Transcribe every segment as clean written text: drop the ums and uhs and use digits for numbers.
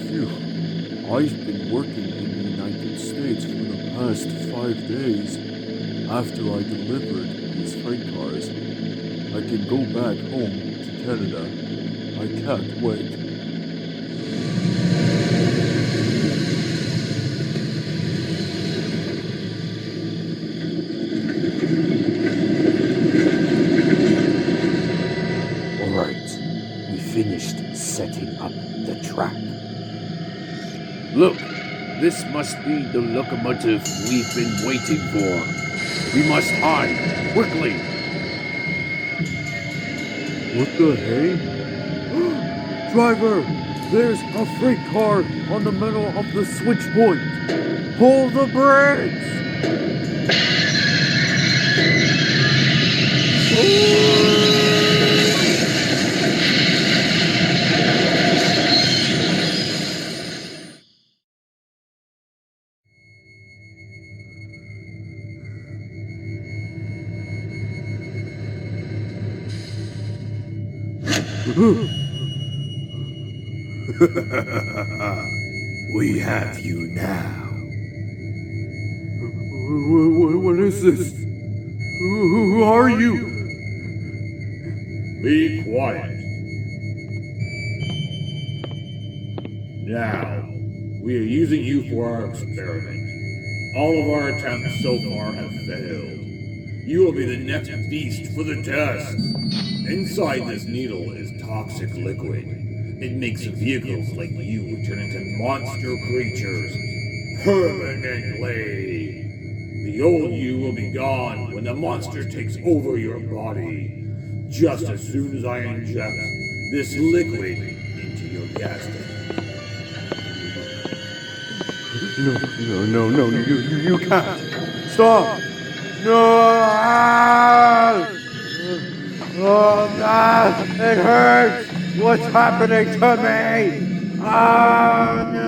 Phew. I've been working in the United States for the past 5 days. After I delivered these freight cars, I can go back home to Canada. I can't wait. Alright, we finished setting up the trap. Look, this must be the locomotive we've been waiting for. We must hide, quickly. What the hey? Driver, there's a freight car on the middle of the switch point. Pull the brakes! We have you now. What is this? Who are you? Be quiet. Now, we are using you for our experiment. All of our attempts so far have failed. You will be the next beast for the test. Inside this needle is toxic liquid. It makes vehicles like you turn into monster creatures permanently. The old you will be gone when the monster takes over your body. Just as soon as I inject this liquid into your gas tank. No, you can't. Stop! No! Oh, God, it hurts! What's happening to me? Oh, no!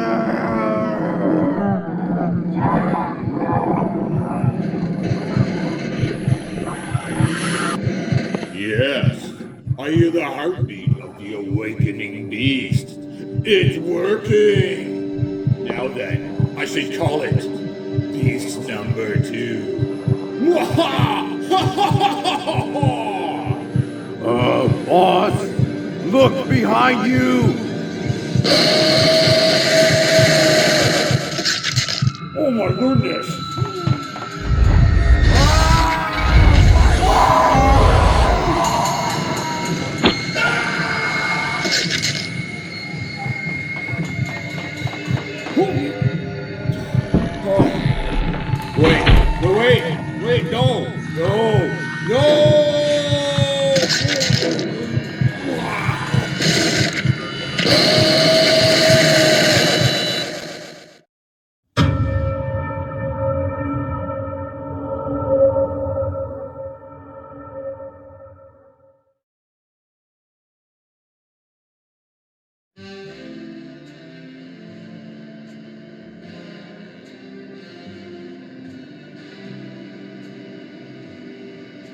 Yes, I hear the heartbeat of the awakening beast. It's working! Now then, I should call it Beast Number 2. Boss! Look behind you! Oh my goodness! Wait, no!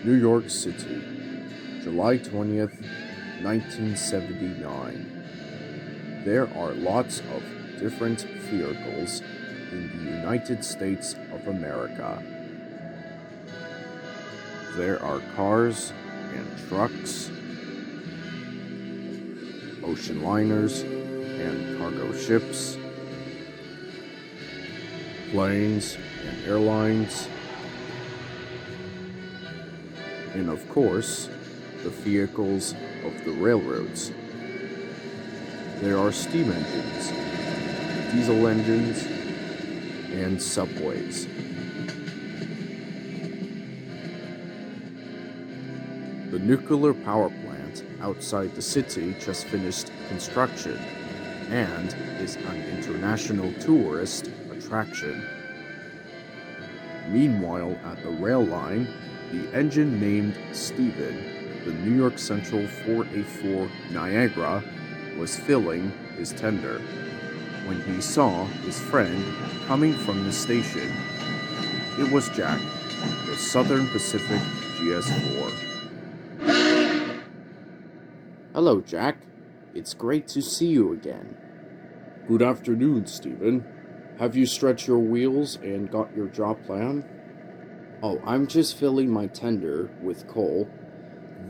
New York City, July 20th, 1979. There are lots of different vehicles in the United States of America. There are cars and trucks ocean liners and cargo ships, planes and airlines, and of course, the vehicles of the railroads. There are steam engines, diesel engines, and subways. The nuclear power plant outside the city just finished construction and is an international tourist attraction. Meanwhile, at the rail line, the engine named Steven, the New York Central 484 Niagara, was filling his tender when he saw his friend coming from the station. It was Jack, the Southern Pacific GS4. Hello, Jack. It's great to see you again. Good afternoon, Steven. Have you stretched your wheels and got your job plan? Oh, I'm just filling my tender with coal.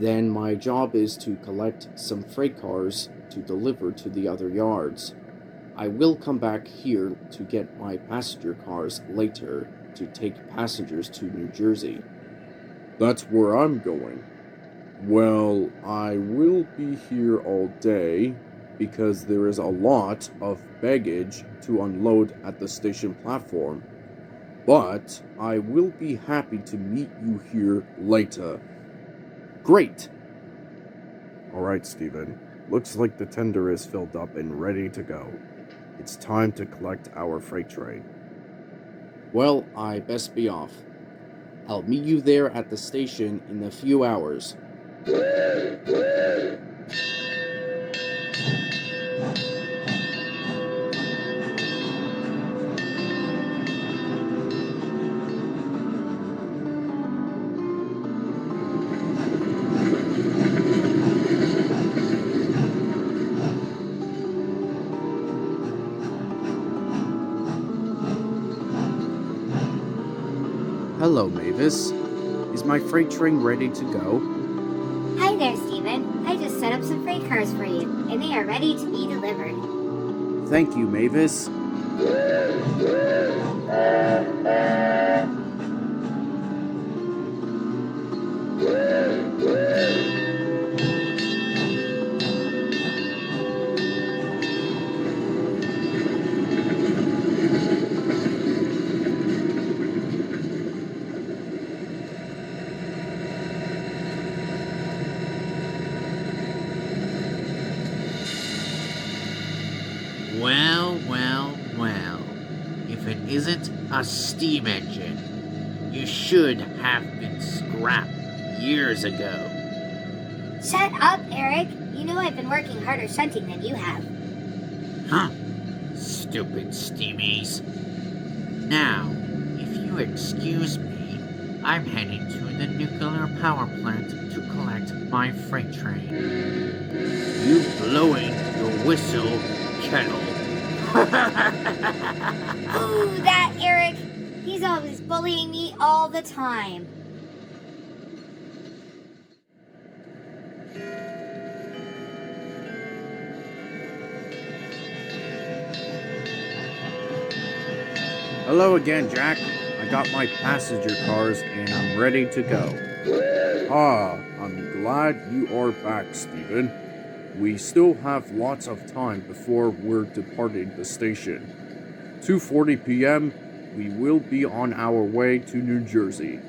Then my job is to collect some freight cars to deliver to the other yards. I will come back here to get my passenger cars later to take passengers to New Jersey. That's where I'm going. Well, I will be here all day because there is a lot of baggage to unload at the station platform. But I will be happy to meet you here later. Great! Alright, Steven. Looks like the tender is filled up and ready to go. It's time to collect our freight train. Well, I best be off. I'll meet you there at the station in a few hours. Hello, Mavis. Is my freight train ready to go? Hi there, Steven. I just set up some freight cars for you, and they are ready to be delivered. Thank you, Mavis. Well. If it isn't a steam engine, you should have been scrapped years ago. Shut up, Eric. You know I've been working harder shunting than you have. Huh? Stupid steamies. Now, if you excuse me, I'm heading to the nuclear power plant to collect my freight train. You blowing your whistle, Kettle. Ooh, that Eric. He's always bullying me all the time. Hello again, Jack. I got my passenger cars and I'm ready to go. I'm glad you are back, Steven. We still have lots of time before we're departing the station. 2:40 p.m., we will be on our way to New Jersey.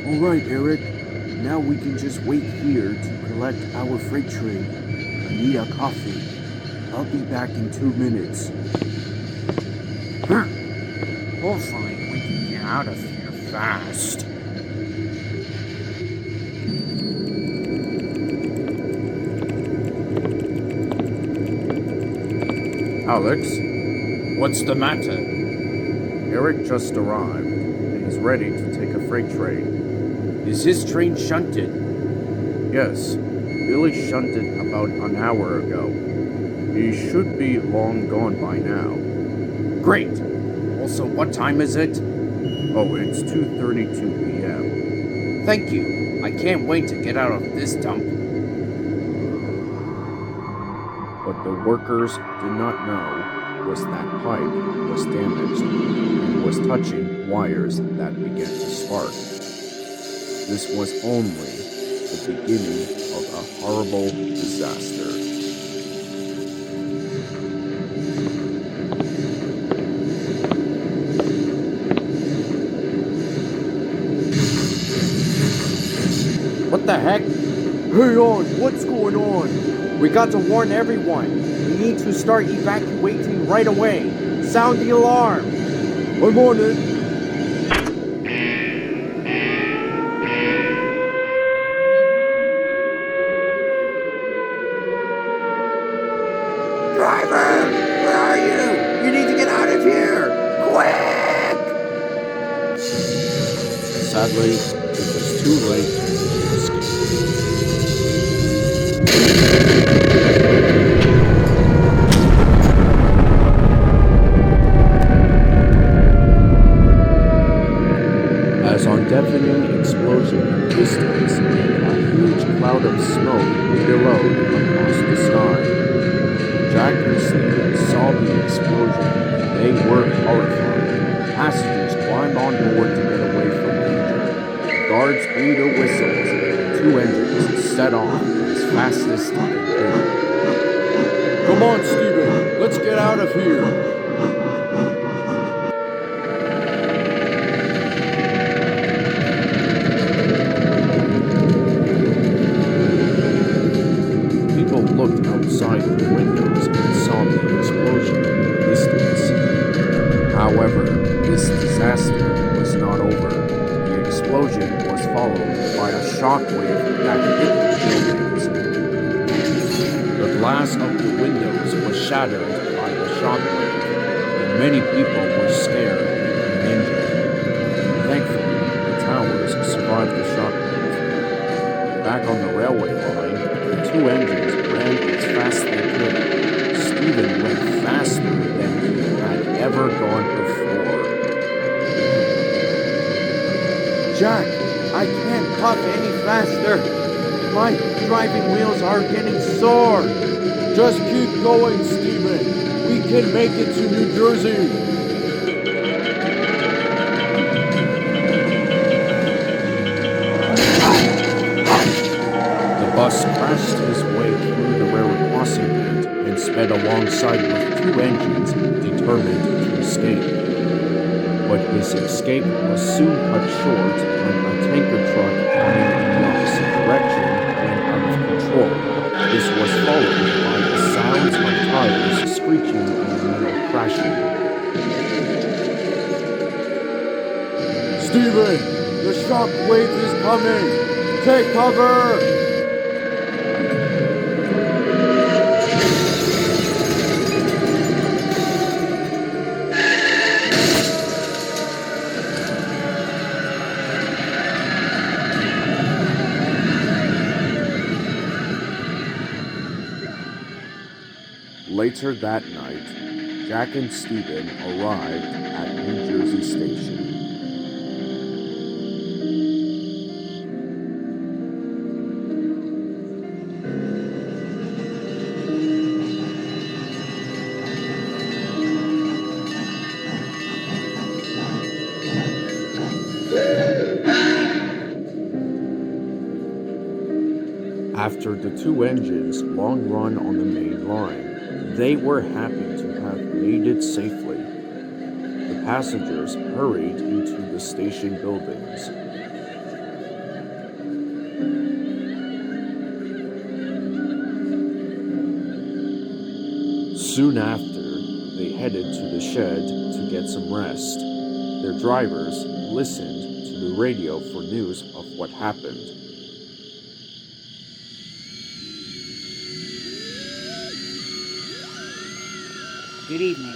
Alright, Eric. Now we can just wait here to collect our freight train. I need a coffee. I'll be back in 2 minutes. Hopefully we can get out of here fast. Alex, What's the matter? Eric just arrived. is ready to take a freight train. Is his train shunted? Yes, Billy shunted about an hour ago. He should be long gone by now. Great! Also, what time is it? Oh, it's 2:32 p.m. Thank you. I can't wait to get out of this dump. What the workers did not know was that pipe was damaged and was touching wires that began to spark. This was only the beginning of a horrible disaster. What the heck? Hey on, what's going on? We got to warn everyone. We need to start evacuating right away. Sound the alarm. I'm on it. Driver, where are you? You need to get out of here. Quick! Sadly, it was too late to escape. As on deafening explosion in the distance and a huge cloud of smoke billowed across the sky, Jack and Stephen saw the explosion and they were horrified. Passengers climbed on board to get away from danger. Guards blew their whistles and the two engines set off as fast as Stephen could. Come on, Steven, let's get out of here. People looked outside the windows and saw the explosion in the distance. However, this disaster was not over. The explosion was followed by a shockwave that hit the buildings. The glass of the windows was shattered by the shockwave, and many people were scared and injured. Thankfully, the towers survived the shockwave. Back on the railway line, the two engines ran as fast as they could. Stephen went faster than he had ever gone before. Jack, I can't puff any faster. My driving wheels are getting sore. Just keep going, Steven. We can make it to New Jersey. The bus crashed his way through the railroad crossing gate and sped alongside with two engines determined to escape. But his escape was soon cut short when a tanker truck coming in the opposite direction went out of control. This was followed by the sounds of tires screeching and metal crashing. Steven, the shock wave is coming. Take cover. Later that night, Jack and Stephen arrived at New Jersey Station. After the two engines' long run on the main line, they were happy to have made it safely. The passengers hurried into the station buildings. Soon after, they headed to the shed to get some rest. Their drivers listened to the radio for news of what happened. Good evening.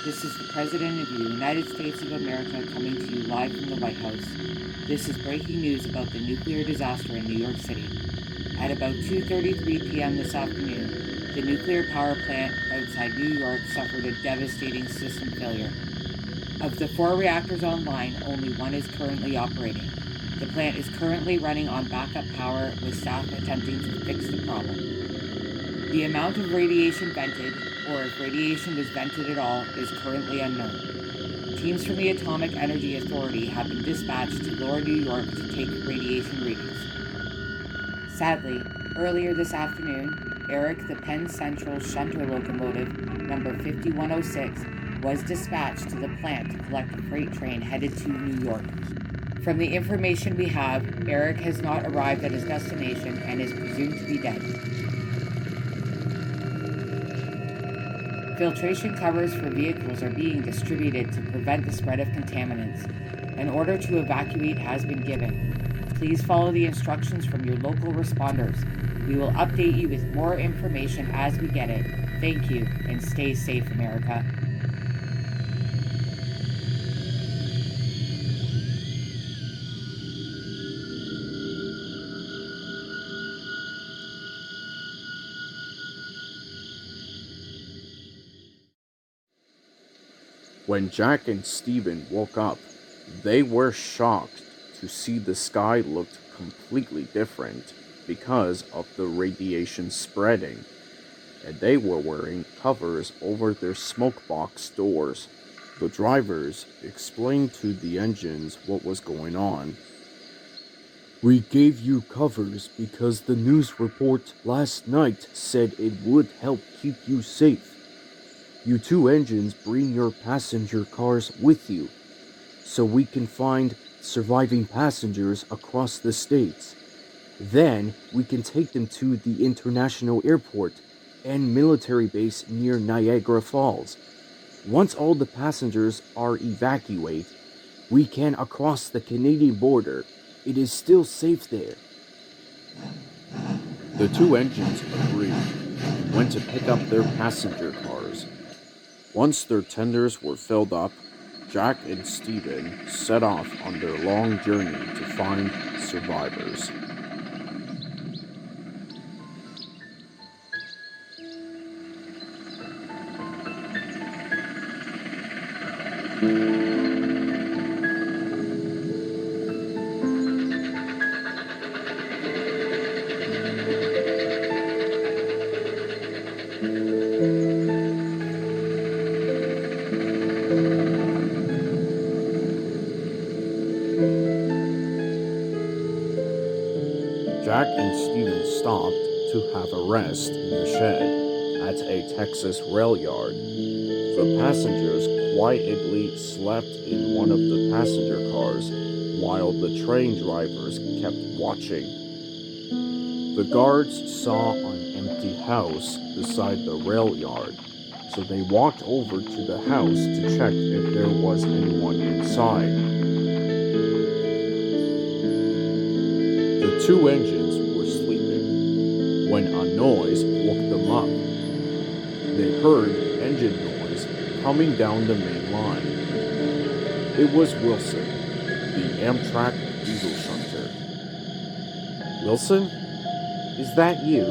This is the President of the United States of America coming to you live from the White House. This is breaking news about the nuclear disaster in New York City. At about 2:33 p.m. this afternoon, the nuclear power plant outside New York suffered a devastating system failure. Of the 4 reactors online, only one is currently operating. The plant is currently running on backup power with staff attempting to fix the problem. The amount of radiation vented, or if radiation was vented at all, is currently unknown. Teams from the Atomic Energy Authority have been dispatched to Lower New York to take radiation readings. Sadly, earlier this afternoon, Eric the Penn Central Shunter locomotive number 5106 was dispatched to the plant to collect a freight train headed to New York. From the information we have, Eric has not arrived at his destination and is presumed to be dead. Filtration covers for vehicles are being distributed to prevent the spread of contaminants. An order to evacuate has been given. Please follow the instructions from your local responders. We will update you with more information as we get it. Thank you, and stay safe, America. When Jack and Stephen woke up, they were shocked to see the sky looked completely different because of the radiation spreading, and they were wearing covers over their smokebox doors. The drivers explained to the engines what was going on. We gave you covers because the news report last night said it would help keep you safe. You 2 engines bring your passenger cars with you, so we can find surviving passengers across the states. Then we can take them to the international airport and military base near Niagara Falls. Once all the passengers are evacuated, we can cross the Canadian border. It is still safe there. The 2 engines agreed and went to pick up their passenger cars. Once their tenders were filled up, Jack and Stephen set off on their long journey to find survivors. Jack and Stephen stopped to have a rest in the shed at a Texas rail yard. The passengers quietly slept in one of the passenger cars while the train drivers kept watching. The guards saw an empty house beside the rail yard, so they walked over to the house to check if there was anyone inside. The 2 engines were sleeping when a noise woke them up. They heard engine noise coming down the main line. It was Wilson, the Amtrak diesel shunter. Wilson? Is that you?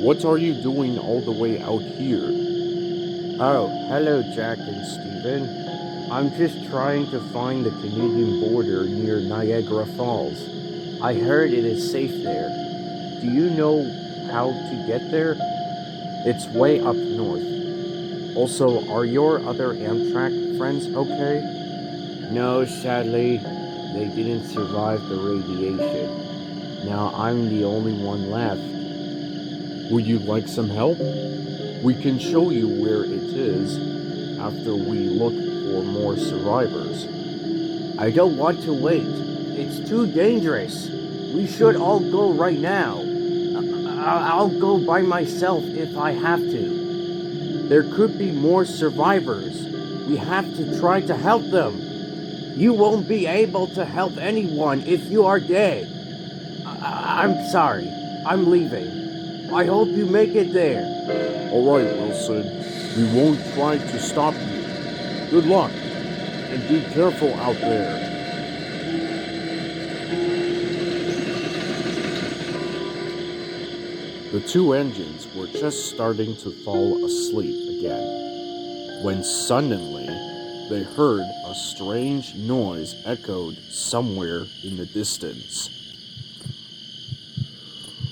What are you doing all the way out here? Oh, hello, Jack and Stephen. I'm just trying to find the Canadian border near Niagara Falls. I heard it is safe there. Do you know how to get there? It's way up north. Also, are your other Amtrak friends okay? No, sadly, they didn't survive the radiation. Now I'm the only one left. Would you like some help? We can show you where it is after we look for more survivors. I don't want to wait. It's too dangerous. We should all go right now. I'll go by myself if I have to. There could be more survivors. We have to try to help them. You won't be able to help anyone if you are dead. I'm sorry. I'm leaving. I hope you make it there. All right, Wilson. We won't try to stop you. Good luck, and be careful out there. The two engines were just starting to fall asleep again, when suddenly they heard a strange noise echoed somewhere in the distance.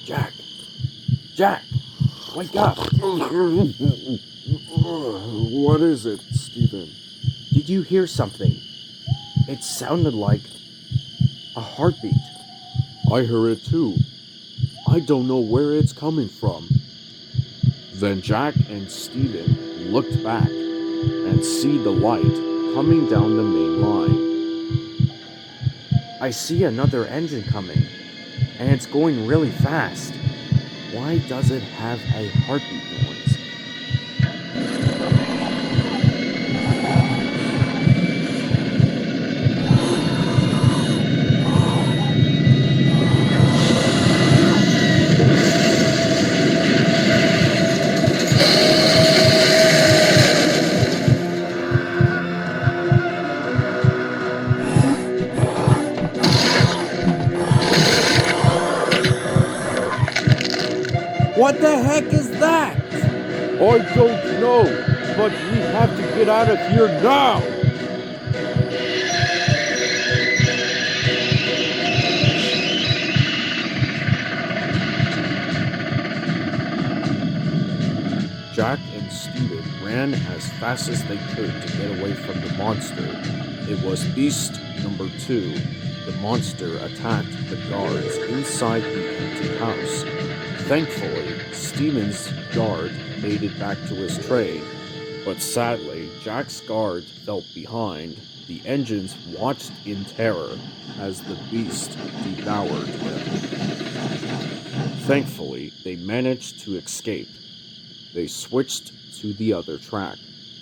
Jack! Jack! Wake up! What is it, Stephen? Did you hear something? It sounded like a heartbeat. I heard it too. I don't know where it's coming from. Then Jack and Stephen looked back and see the light coming down the main line. I see another engine coming, and it's going really fast. Why does it have a heartbeat noise? What the heck is that? I don't know, but we have to get out of here now! Jack and Stephen ran as fast as they could to get away from the monster. It was Beast number 2. The monster attacked the guards inside the empty house. Thankfully, Stephen's guard made it back to his train, but sadly, Jack's guard fell behind. The engines watched in terror as the beast devoured them. Thankfully, they managed to escape. They switched to the other track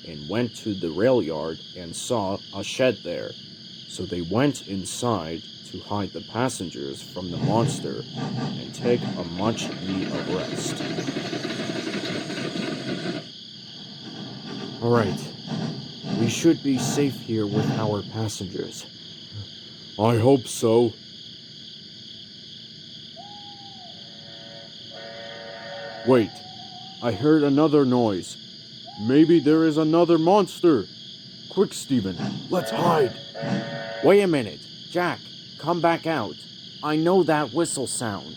and went to the rail yard and saw a shed there. So they went inside to hide the passengers from the monster and take a much-needed rest. Alright, we should be safe here with our passengers. I hope so. Wait, I heard another noise. Maybe there is another monster. Quick, Stephen, let's hide. Wait a minute, Jack, come back out. I know that whistle sound.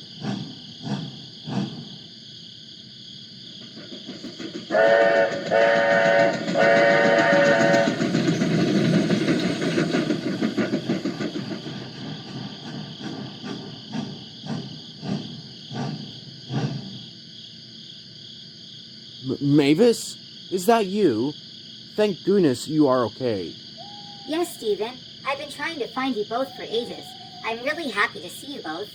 Mavis? Is that you? Thank goodness you are okay. Yes, Stephen. I've been trying to find you both for ages. I'm really happy to see you both.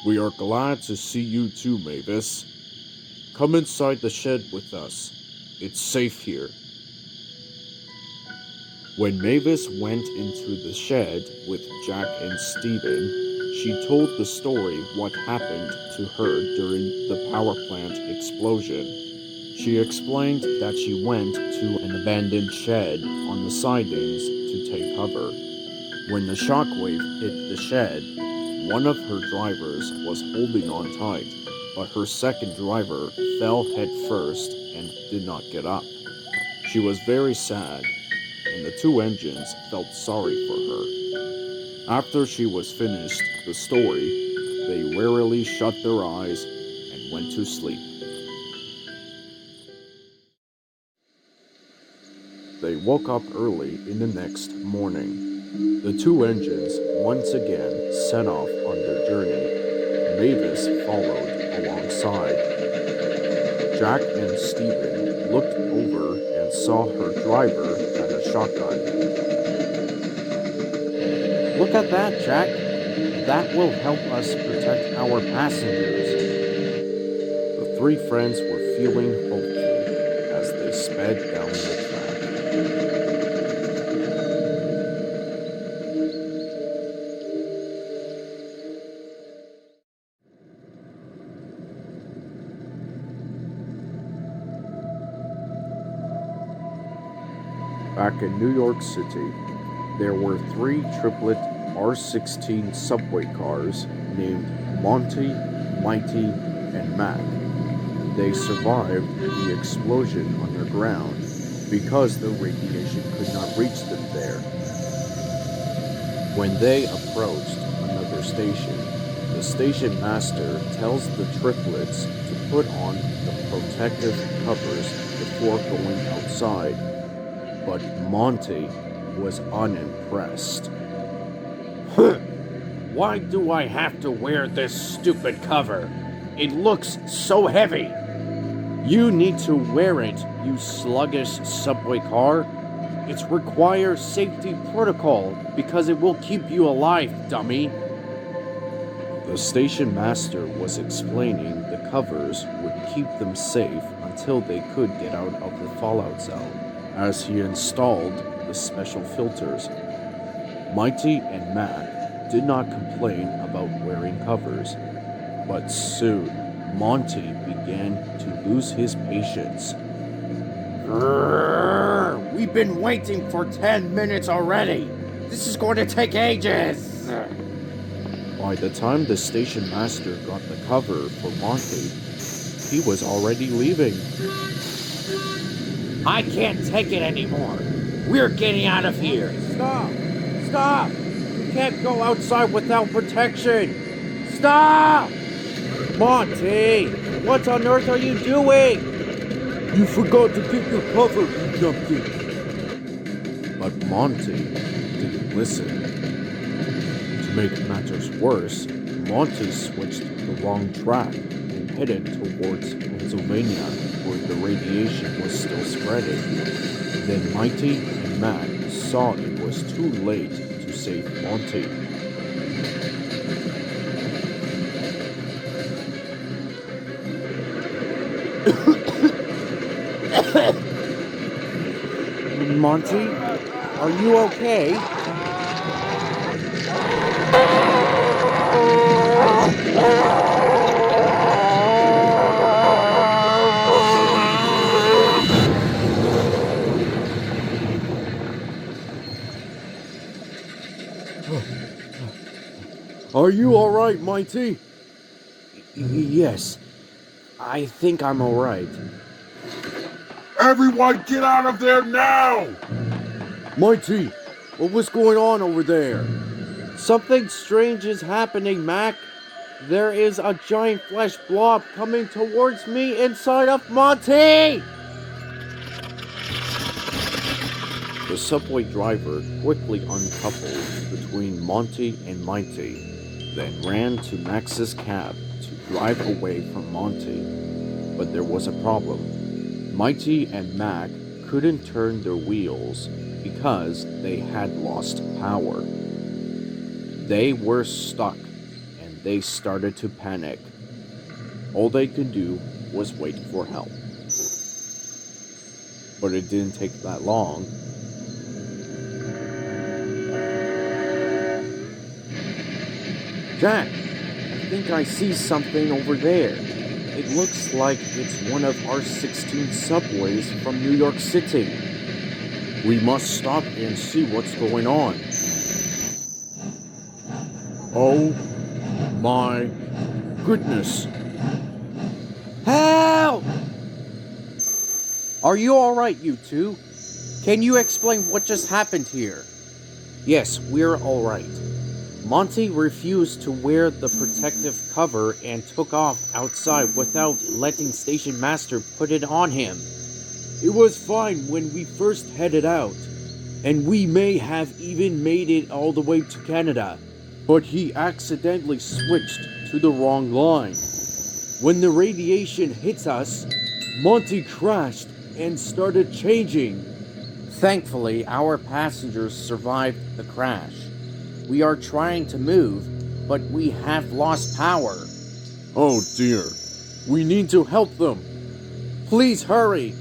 We are glad to see you too, Mavis. Come inside the shed with us. It's safe here. When Mavis went into the shed with Jack and Stephen, she told the story what happened to her during the power plant explosion. She explained that she went to an abandoned shed on the sidings to take cover. When the shockwave hit the shed, one of her drivers was holding on tight, but her second driver fell head first and did not get up. She was very sad, and the two engines felt sorry for her. After she was finished the story, they wearily shut their eyes and went to sleep. They woke up early in the next morning. The two engines once again set off on their journey. Mavis followed alongside. Jack and Stephen looked over and saw her driver had a shotgun. Look at that, Jack. That will help us protect our passengers. The three friends were feeling hopeful as they sped down the track. Back Back in New York City, there were 3 triplet R16 subway cars named Monty, Mighty, and Mac. They survived the explosion underground because the radiation could not reach them there. When they approached another station, the station master tells the triplets to put on the protective covers before going outside, but Monty was unimpressed. Why do I have to wear this stupid cover? It looks so heavy. You need to wear it, you sluggish subway car. It requires safety protocol because it will keep you alive, dummy. The station master was explaining the covers would keep them safe until they could get out of the fallout zone, as he installed the special filters. Mighty and Mac did not complain about wearing covers, but soon Monty began to lose his patience. Grrr, we've been waiting for 10 minutes already. This is going to take ages. By the time the station master got the cover for Monty, he was already leaving. I can't take it anymore. We're getting out of here. Stop! Stop! You can't go outside without protection! Stop! Monty! What on earth are you doing? You forgot to get your cover, you numpty! But Monty didn't listen. To make matters worse, Monty switched the wrong track and headed towards Pennsylvania, where the radiation was still spreading. Then Mighty and Mac saw it was too late to save Monty. Monty, are you okay? Are you all right, Mighty? Yes, I think I'm all right. Everyone get out of there now! Mighty, what was going on over there? Something strange is happening, Mac. There is a giant flesh blob coming towards me inside of Monty! The subway driver quickly uncoupled between Monty and Mighty, then ran to Max's cab to drive away from Monty. But there was a problem. Mighty and Mac couldn't turn their wheels because they had lost power. They were stuck, and they started to panic. All they could do was wait for help. But it didn't take that long. Jack, I think I see something over there. It looks like it's one of our 16 subways from New York City. We must stop and see what's going on. Oh my goodness. Help! Are you alright, you two? Can you explain what just happened here? Yes, we're alright. Monty refused to wear the protective cover and took off outside without letting Station Master put it on him. It was fine when we first headed out, and we may have even made it all the way to Canada, but he accidentally switched to the wrong line. When the radiation hit us, Monty crashed and started changing. Thankfully, our passengers survived the crash. We are trying to move, but we have lost power. Oh dear. We need to help them. Please hurry.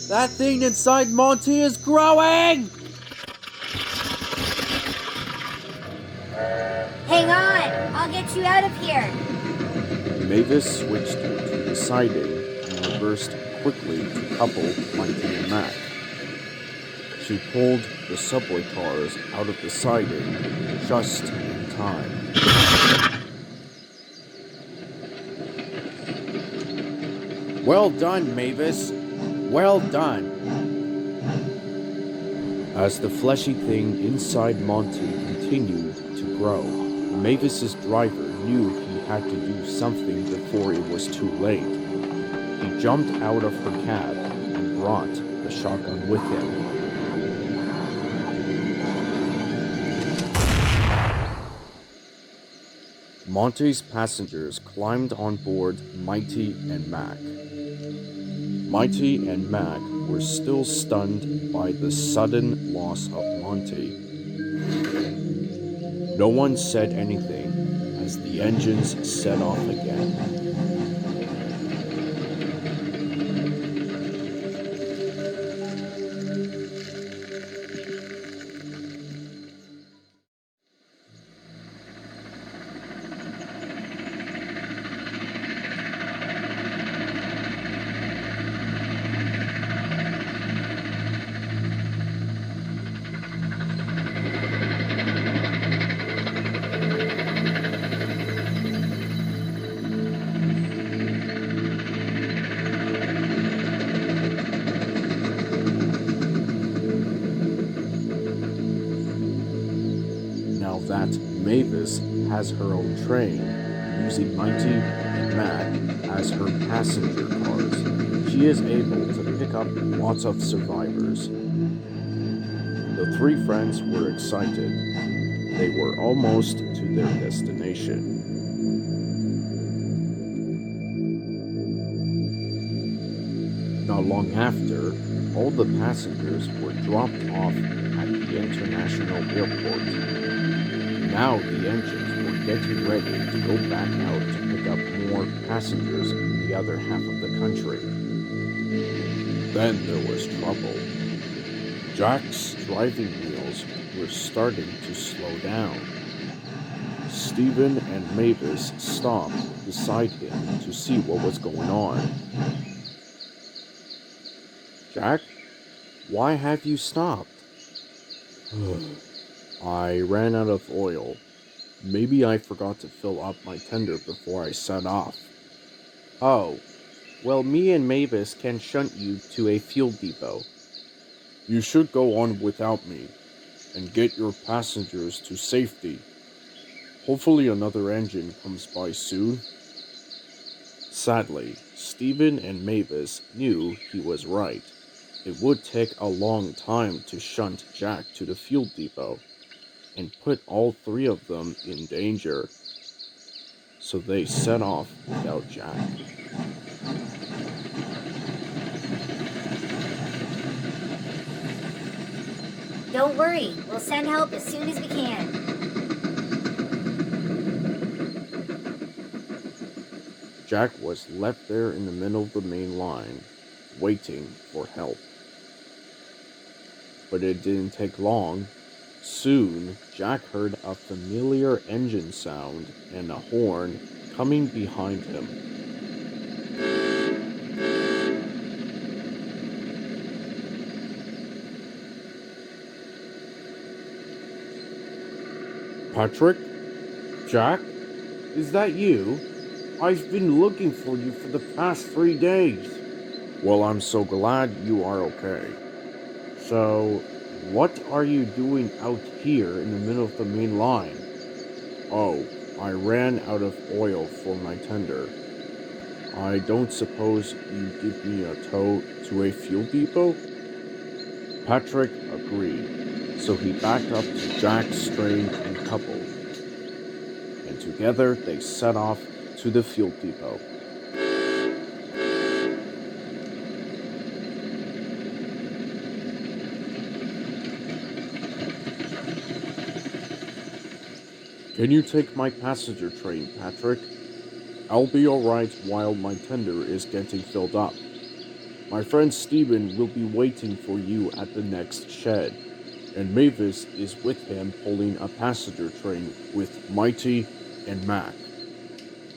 That thing inside Monty is growing! Hang on! I'll get you out of here! Mavis switched to the siding and reversed quickly to couple Mighty and Mac. She pulled the subway cars out of the siding just in time. Well done, Mavis. Well done. As the fleshy thing inside Monty continued to grow, Mavis's driver knew he had to do something before it was too late. He jumped out of her cab and brought the shotgun with him. Monty's passengers climbed on board Mighty and Mac. Mighty and Mac were still stunned by the sudden loss of Monty. No one said anything as the engines set off again. Now that Mavis has her own train, using Mighty and Mac as her passenger cars, she is able to pick up lots of survivors. The three friends were excited. They were almost to their destination. Not long after, all the passengers were dropped off at the international airport. Now the engines were getting ready to go back out to pick up more passengers in the other half of the country. Then there was trouble. Jack's driving wheels were starting to slow down. Stephen and Mavis stopped beside him to see what was going on. Jack, why have you stopped? I ran out of oil. Maybe I forgot to fill up my tender before I set off. Oh, well, me and Mavis can shunt you to a fuel depot. You should go on without me and get your passengers to safety. Hopefully another engine comes by soon. Sadly, Stephen and Mavis knew he was right. It would take a long time to shunt Jack to the fuel depot and put all three of them in danger. So they set off without Jack. Don't worry, we'll send help as soon as we can. Jack was left there in the middle of the main line, waiting for help. But it didn't take long. Soon, Jack heard a familiar engine sound and a horn coming behind him. Patrick? Jack? Is that you? I've been looking for you for the past 3 days. Well, I'm so glad you are okay. So, what are you doing out here in the middle of the main line? Oh, I ran out of oil for my tender. I don't suppose you give me a tow to a fuel depot? Patrick agreed, so he backed up to Jack's train and couple. And together they set off to the fuel depot. Can you take my passenger train, Patrick? I'll be alright while my tender is getting filled up. My friend Stephen will be waiting for you at the next shed, and Mavis is with him pulling a passenger train with Mighty and Mac.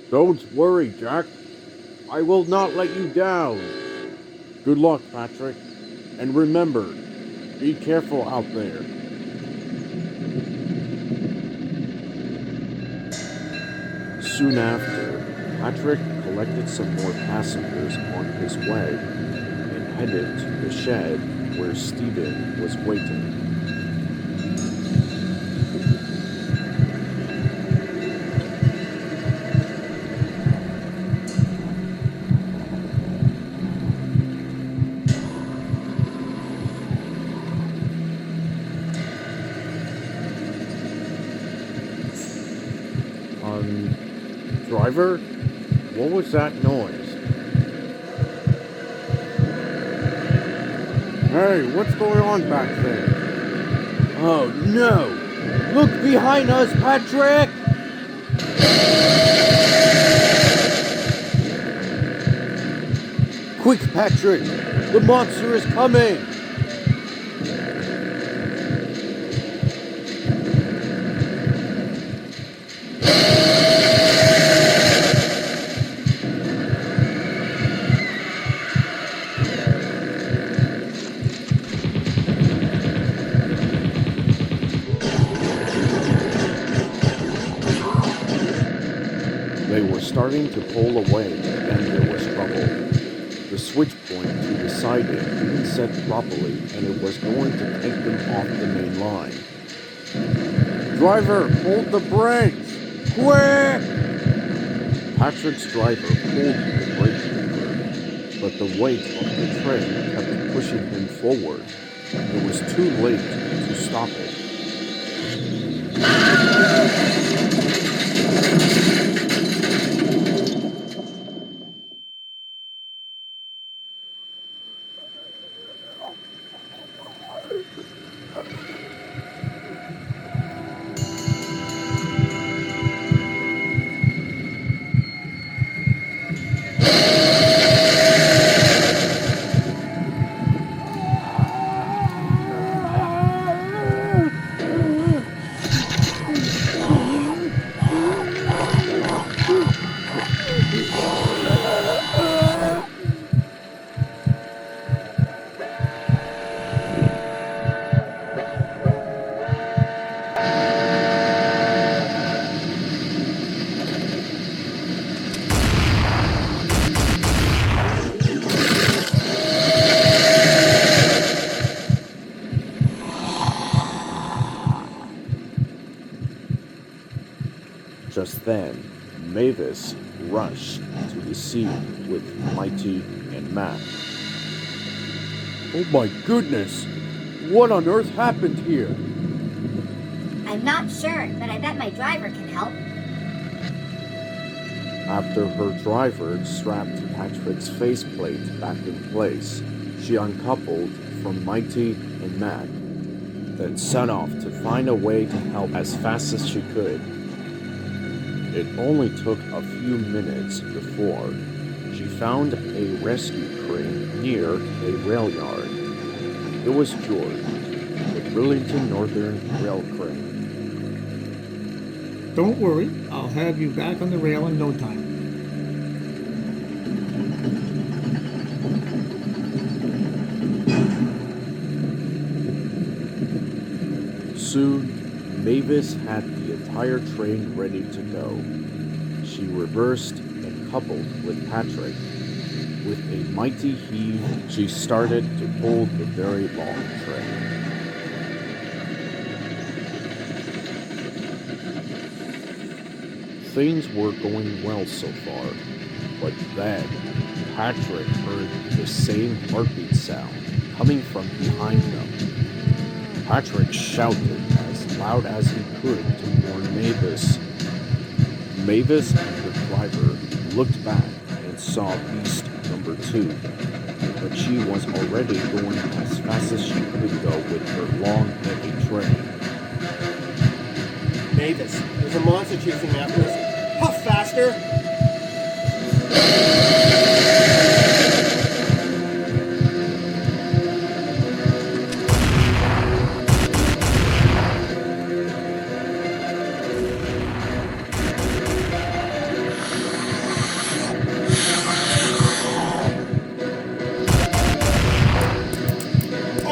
Don't worry, Jack. I will not let you down. Good luck, Patrick. And remember, Be careful out there. Soon after, Patrick collected some more passengers on his way and headed to the shed where Stephen was waiting. Driver, what was that noise? Hey, what's going on back there? Oh no! Look behind us, Patrick! Quick, Patrick! The monster is coming! They were starting to pull away, and there was trouble. The switch point to the siding didn't set properly, and it was going to take them off the main line. Driver, hold the brakes! Quick! Patrick's driver pulled the brake lever, but the weight of the train kept pushing him forward. It was too late to stop it. Just then, Mavis rushed to the scene with Mighty and Matt. Oh my goodness! What on earth happened here? I'm not sure, but I bet my driver can help. After her driver strapped Patrick's faceplate back in place, she uncoupled from Mighty and Matt, then set off to find a way to help as fast as she could. It only took a few minutes before she found a rescue crane near a rail yard. It was George, the Burlington Northern Rail Crane. Don't worry, I'll have you back on the rail in no time. Soon, Mavis had the entire train ready to go. She reversed and coupled with Patrick. With a mighty heave, she started to pull the very long train. Things were going well so far, but then Patrick heard the same heartbeat sound coming from behind them. Patrick shouted as loud as he could to warn Mavis. Mavis and her driver looked back and saw Beast number 2, but she was already going as fast as she could go with her long, heavy train. Mavis, there's a monster chasing after us. Puff faster!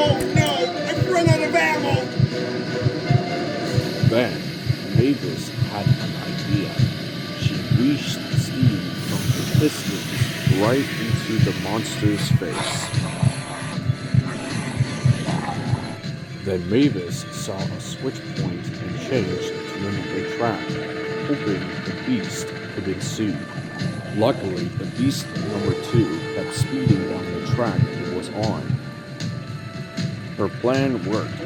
Oh no! I Then, Mavis had an idea. She unleashed steam from the pistons right into the monster's face. Then Mavis saw a switch point and changed to another track, hoping the beast could ensue. Luckily, the beast number 2 kept speeding down the track it was on. Her plan worked,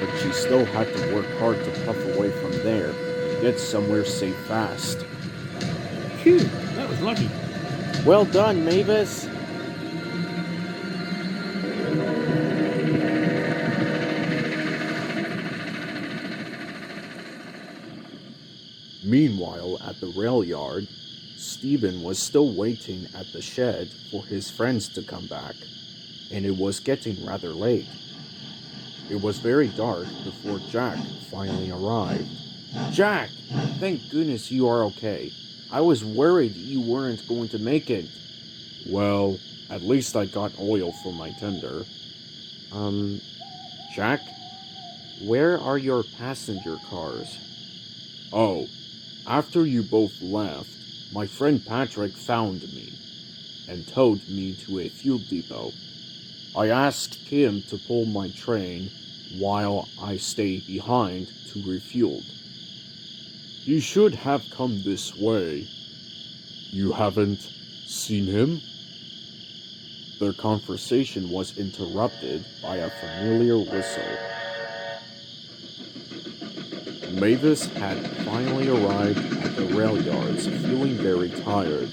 but she still had to work hard to puff away from there and get somewhere safe fast. Phew, that was lucky. Well done, Mavis! Meanwhile, at the rail yard, Stephen was still waiting at the shed for his friends to come back, and it was getting rather late. It was very dark before Jack finally arrived. Jack, thank goodness you are okay. I was worried you weren't going to make it. Well, at least I got oil for my tender. Jack, where are your passenger cars? Oh, after you both left, my friend Patrick found me and towed me to a fuel depot. I asked him to pull my train while I stay behind to refuel. He should have come this way. You haven't seen him? Their conversation was interrupted by a familiar whistle. Mavis had finally arrived at the rail yards, feeling very tired,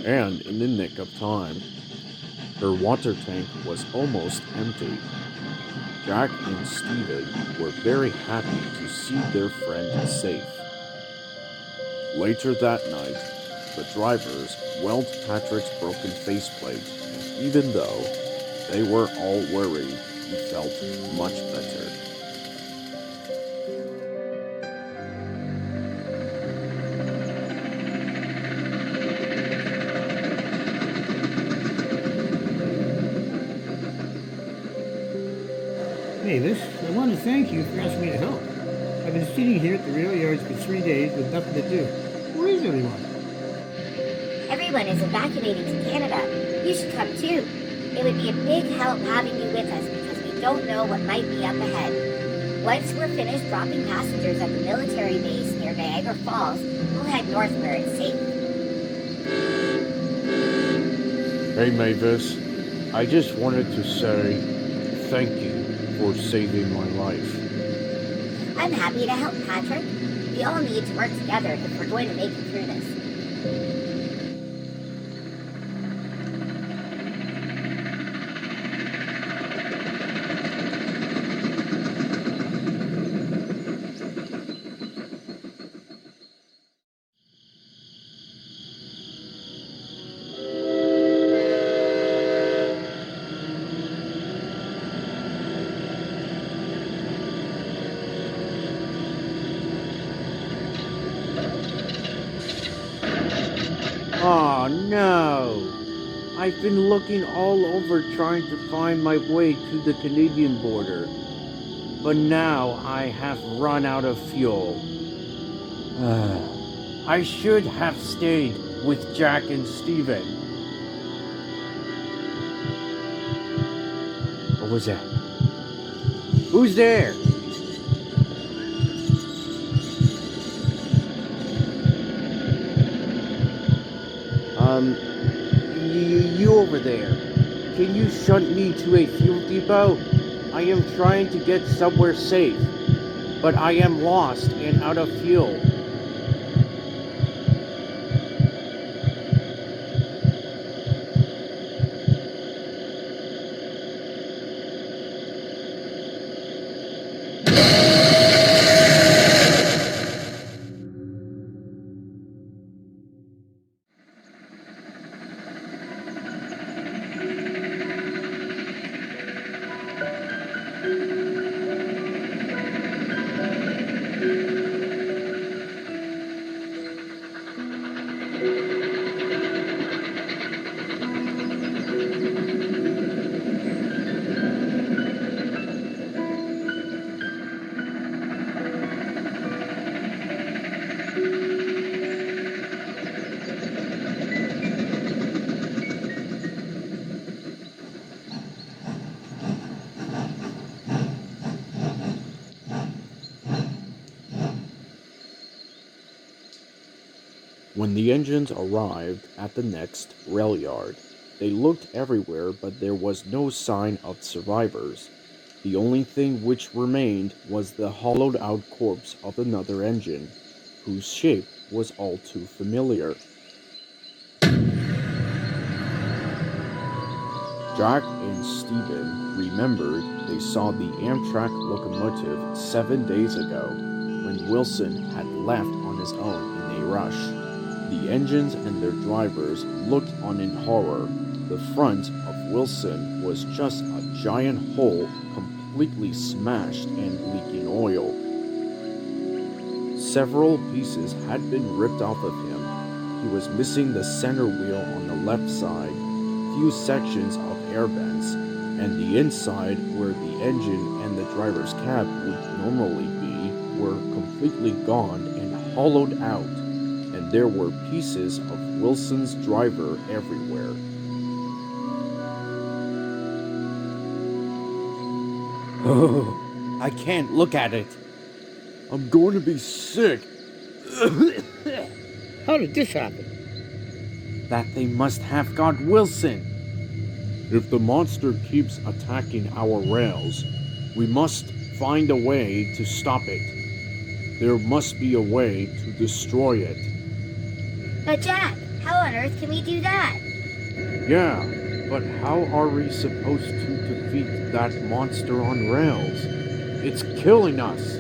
and in the nick of time. Her water tank was almost empty. Jack and Stephen were very happy to see their friend safe. Later that night, the drivers weld Patrick's broken faceplate, and even though they were all worried, he felt much better. Mavis, I want to thank you for asking me to help. I've been sitting here at the rail yards for 3 days with nothing to do. Where is everyone? Everyone is evacuating to Canada. You should come too. It would be a big help having you with us because we don't know what might be up ahead. Once we're finished dropping passengers at the military base near Niagara Falls, we'll head north where it's safe. Hey Mavis, I just wanted to say thank you for saving my life. I'm happy to help, Patrick. We all need to work together if we're going to make it through this. Oh no! I've been looking all over trying to find my way to the Canadian border. But now I have run out of fuel. I should have stayed with Jack and Stephen. What was that? Who's there? You over there. Can you shunt me to a fuel depot? I am trying to get somewhere safe, but I am lost and out of fuel. When the engines arrived at the next rail yard, they looked everywhere, but there was no sign of survivors. The only thing which remained was the hollowed out corpse of another engine, whose shape was all too familiar. Jack and Stephen remembered they saw the Amtrak locomotive 7 days ago, when Wilson had left on his own in a rush. The engines and their drivers looked on in horror. The front of Wilson was just a giant hole, completely smashed and leaking oil. Several pieces had been ripped off of him. He was missing the center wheel on the left side, few sections of air vents, and the inside where the engine and the driver's cab would normally be were completely gone and hollowed out, and there were pieces of Wilson's driver everywhere. Oh, I can't look at it. I'm going to be sick. How did this happen? That they must have got Wilson. If the monster keeps attacking our rails, we must find a way to stop it. There must be a way to destroy it. But Jack, how on earth can we do that? Yeah, but how are we supposed to defeat that monster on rails? It's killing us.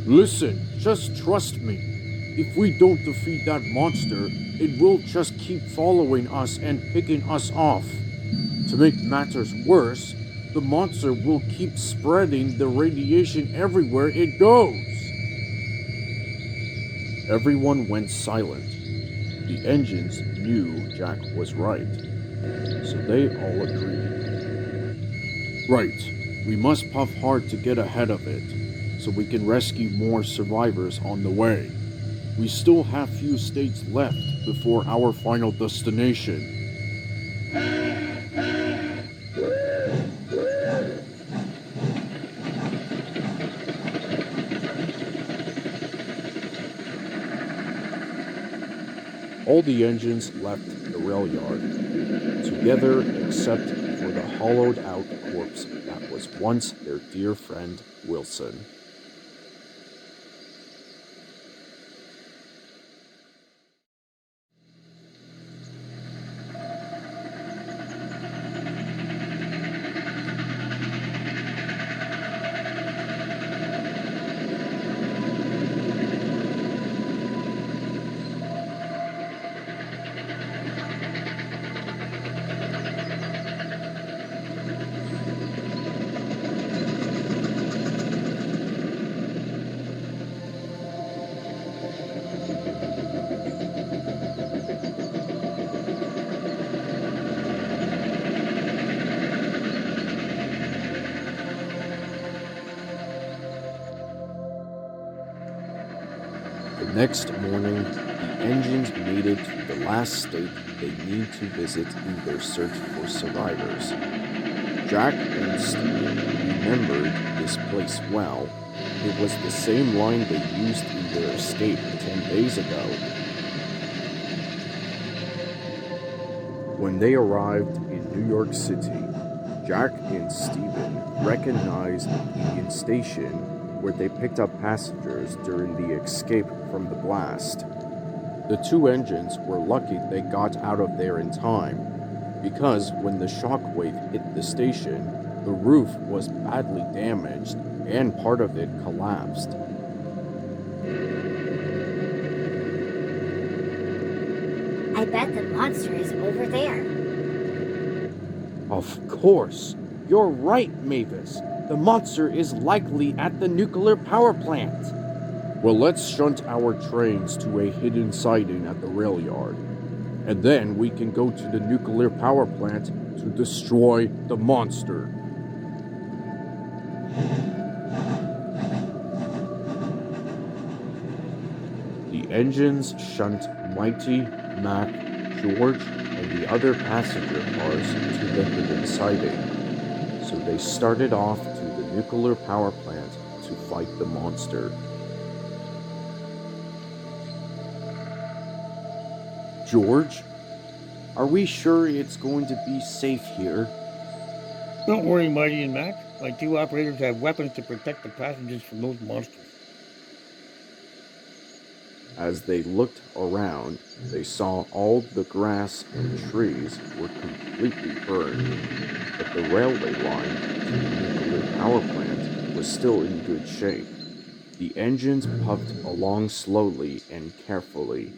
Listen, just trust me. If we don't defeat that monster, it will just keep following us and picking us off. To make matters worse, the monster will keep spreading the radiation everywhere it goes. Everyone went silent. The engines knew Jack was right, so they all agreed. Right, we must puff hard to get ahead of it, so we can rescue more survivors on the way. We still have few states left before our final destination. All the engines left the rail yard, together except for the hollowed-out corpse that was once their dear friend Wilson. The next morning, the engines made it to the last state they need to visit in their search for survivors. Jack and Stephen remembered this place well. It was the same line they used in their escape 10 days ago. When they arrived in New York City, Jack and Stephen recognized the Union Station where they picked up passengers during the escape from the blast. The two engines were lucky they got out of there in time, because when the shockwave hit the station, the roof was badly damaged and part of it collapsed. I bet the monster is over there. Of course. You're right, Mavis. The monster is likely at the nuclear power plant. Well, let's shunt our trains to a hidden siding at the rail yard, and then we can go to the nuclear power plant to destroy the monster. The engines shunt Mighty, Mac, George, and the other passenger cars to the hidden siding. So they started off to the nuclear power plant to fight the monster. George, are we sure it's going to be safe here? Don't worry, Mighty and Mac. My two operators have weapons to protect the passengers from those monsters. As they looked around, they saw all the grass and trees were completely burned, but the railway line to the nuclear power plant was still in good shape. The engines puffed along slowly and carefully.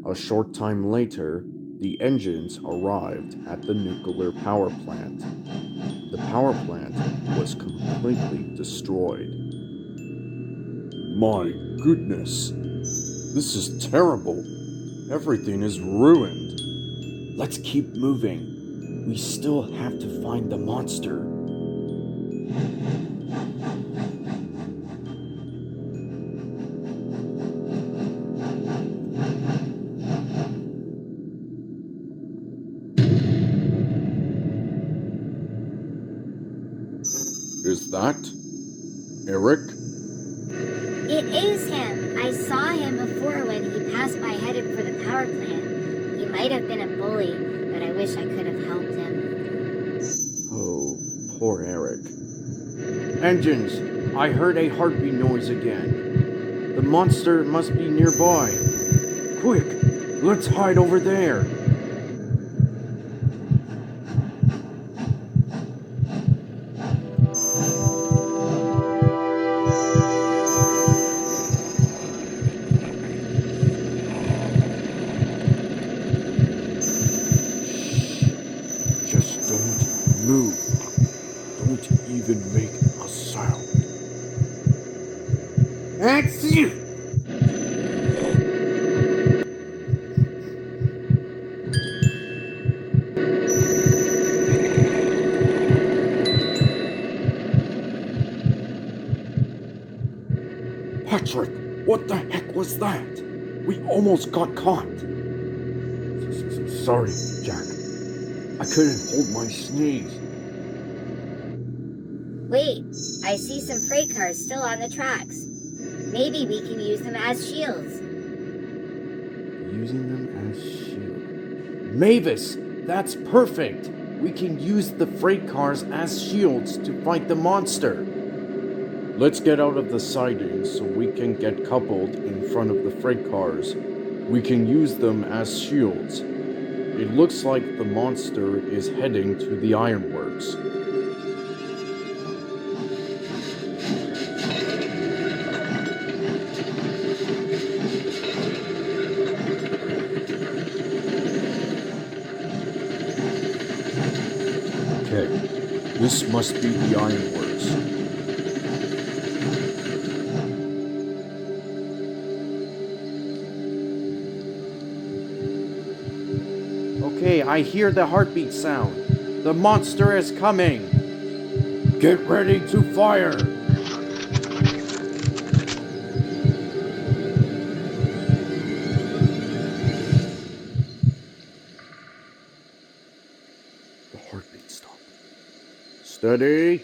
A short time later, the engines arrived at the nuclear power plant. The power plant was completely destroyed. My goodness. This is terrible. Everything is ruined. Let's keep moving. We still have to find the monster. Is that Eric? It is him. I saw him before when he passed by headed for the power plant. He might have been a bully, but I wish I could have helped him. Oh, poor Eric. Engines, I heard a heartbeat noise again. The monster must be nearby. Quick, let's hide over there. Just don't move. Don't even make a sound. That's you! Patrick, what the heck was that? We almost got caught. Sorry, Jack. I couldn't hold my sneeze. Wait, I see some freight cars still on the tracks. Maybe we can use them as shields. Using them as shields. Mavis, that's perfect. We can use the freight cars as shields to fight the monster. Let's get out of the siding so we can get coupled in front of the freight cars. We can use them as shields. It looks like the monster is heading to the ironworks. Okay, this must be the ironworks. Okay, I hear the heartbeat sound. The monster is coming. Get ready to fire. The heartbeat stopped. Steady.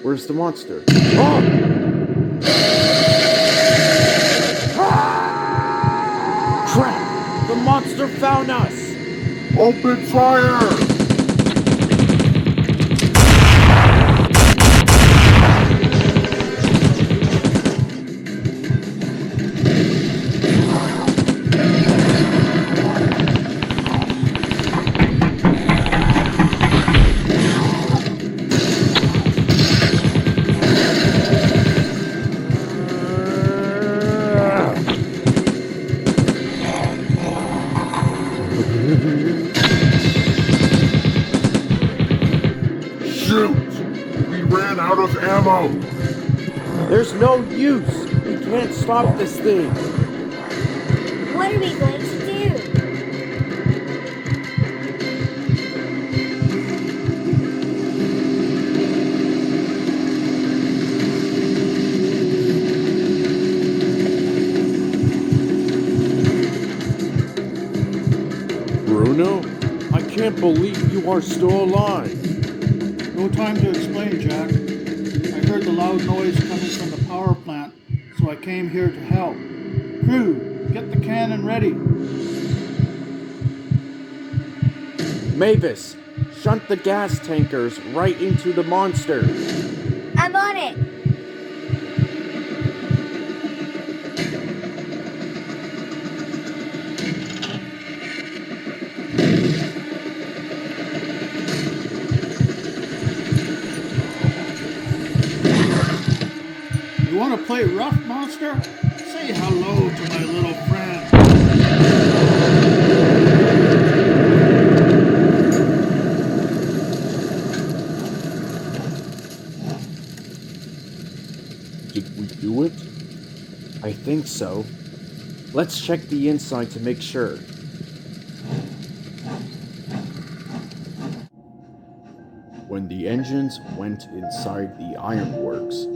Where's the monster? Crap! The monster found us! Open fire! Shoot! We ran out of ammo! There's no use! We can't stop this thing! What are we going to do? Bruno? I can't believe you are still alive! No time to explain, Jack. I heard the loud noise coming from the power plant, I came here to help. Crew, get the cannon ready. Mavis, shunt the gas tankers right into the monster. I'm on it. You want to play rough, monster? Say hello to my little friend. Did we do it? I think so. Let's check the inside to make sure. When the engines went inside the ironworks,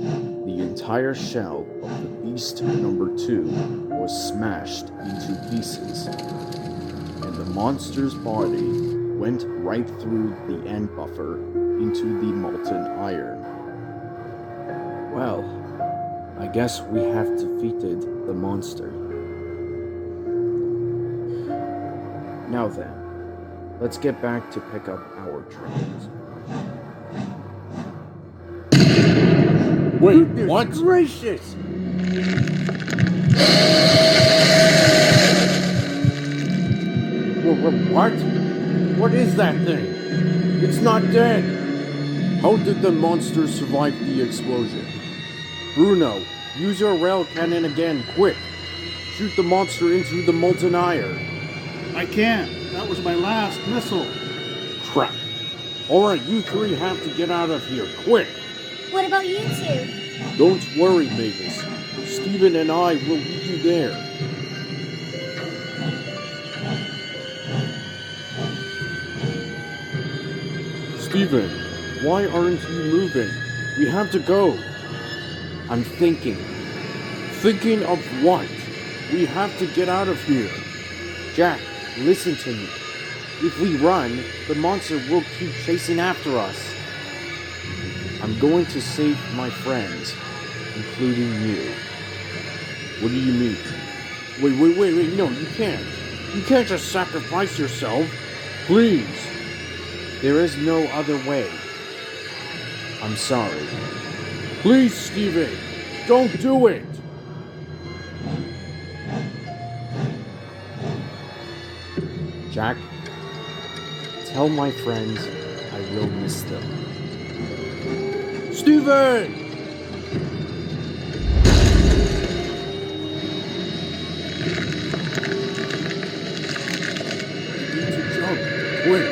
the entire shell of the Beast number 2 was smashed into pieces, and the monster's body went right through the end buffer into the molten iron. Well, I guess we have defeated the monster. Now then, let's get back to pick up our trains. Wait, Goodness what? Gracious! What? What is that thing? It's not dead! How did the monster survive the explosion? Bruno, use your rail cannon again, quick! Shoot the monster into the molten iron. I can't. That was my last missile. Crap. Alright, you three have to get out of here, quick! What about you two? Don't worry, Mavis. Steven and I will meet you there. Steven, why aren't you moving? We have to go. I'm thinking. Thinking of what? We have to get out of here. Jack, listen to me. If we run, the monster will keep chasing after us. I'm going to save my friends, including you. What do you mean? Wait, no, you can't. You can't just sacrifice yourself. Please. There is no other way. I'm sorry. Please, Steven, don't do it! Jack, tell my friends I will miss them. Steven! You need to jump. Quick!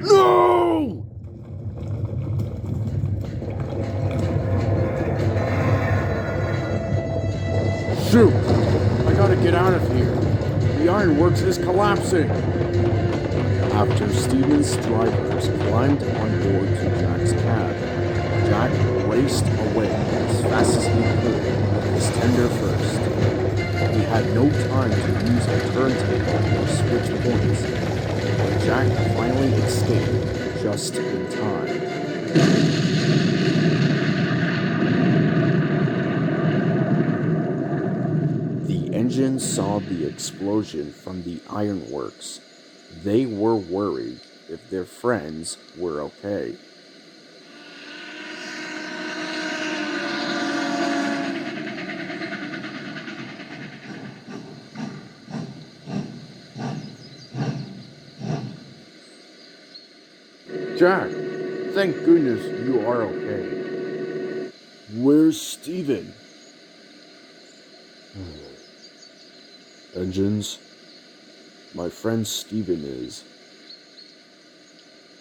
No! Shoot! I gotta get out of here. The ironworks is collapsing. After Steven's drivers climbed on board to Jack's cab, Jack raced away as fast as he could with his tender first. He had no time to use a turntable or switch points, but Jack finally escaped just in time. The engines saw the explosion from the ironworks. They were worried if their friends were okay. Jack, thank goodness you are okay. Where's Steven? Engines, my friend Steven is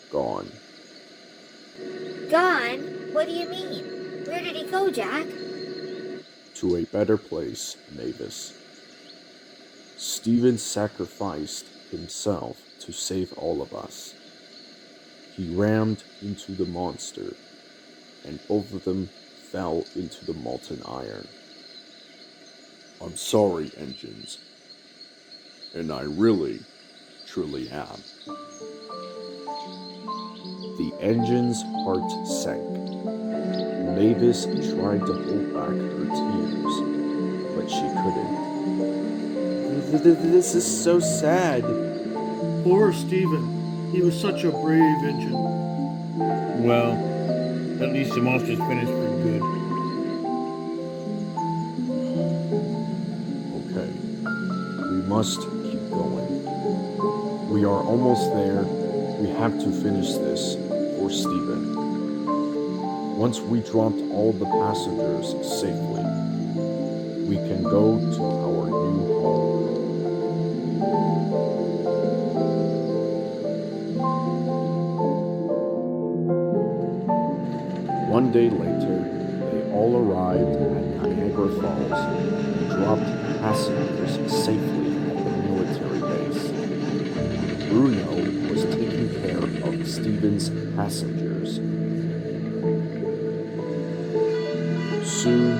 gone. Gone? What do you mean? Where did he go, Jack? To a better place, Mavis. Steven sacrificed himself to save all of us. He rammed into the monster, and both of them fell into the molten iron. I'm sorry, engines. And I really, truly am. engine's heart sank. Mavis tried to hold back her tears, but she couldn't. This is so sad. Poor Stephen. He was such a brave engine. Well, at least the monster's finished for good. Okay, we must keep going. We are almost there. We have to finish this for Stephen. Once we dropped all the passengers safely, we can go to our new home. One day later, they all arrived at Niagara Falls and dropped passengers safely at the military base. Bruno was taking care of Stephen's passengers. Soon,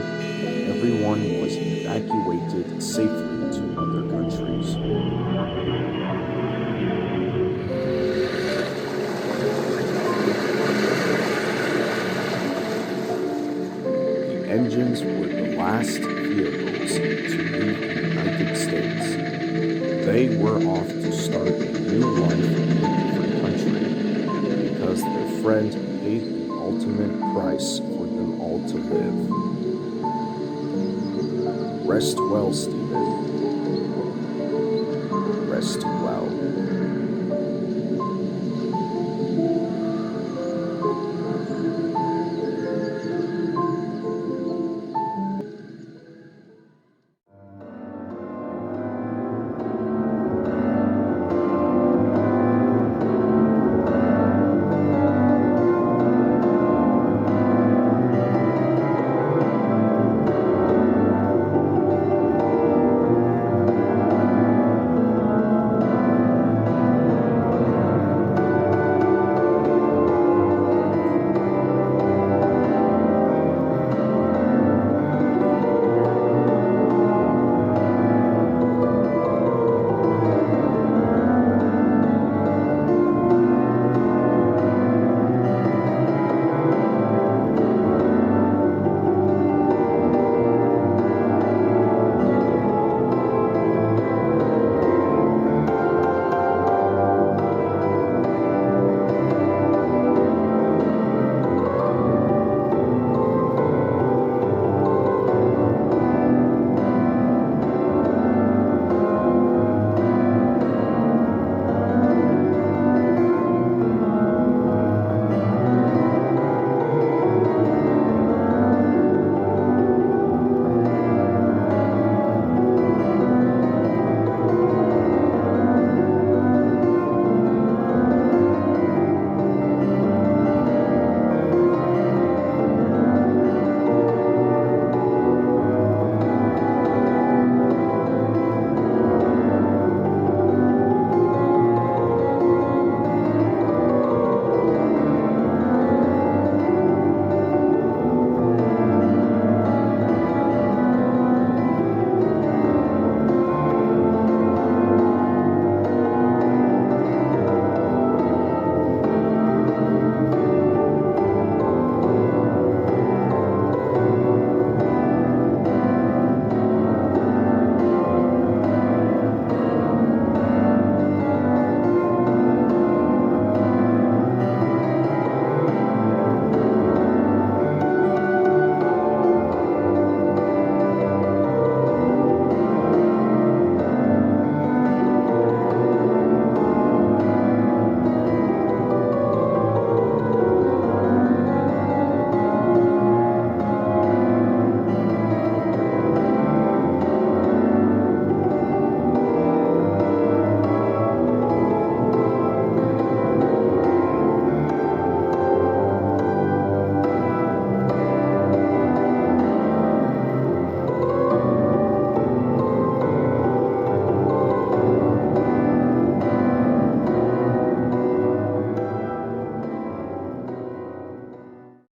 everyone was evacuated safely to other countries. The engines were the last vehicles to leave the United States. They were off to start a new life in a different country because their friend paid the ultimate price for them all to live. Rest well, Stephen. Rest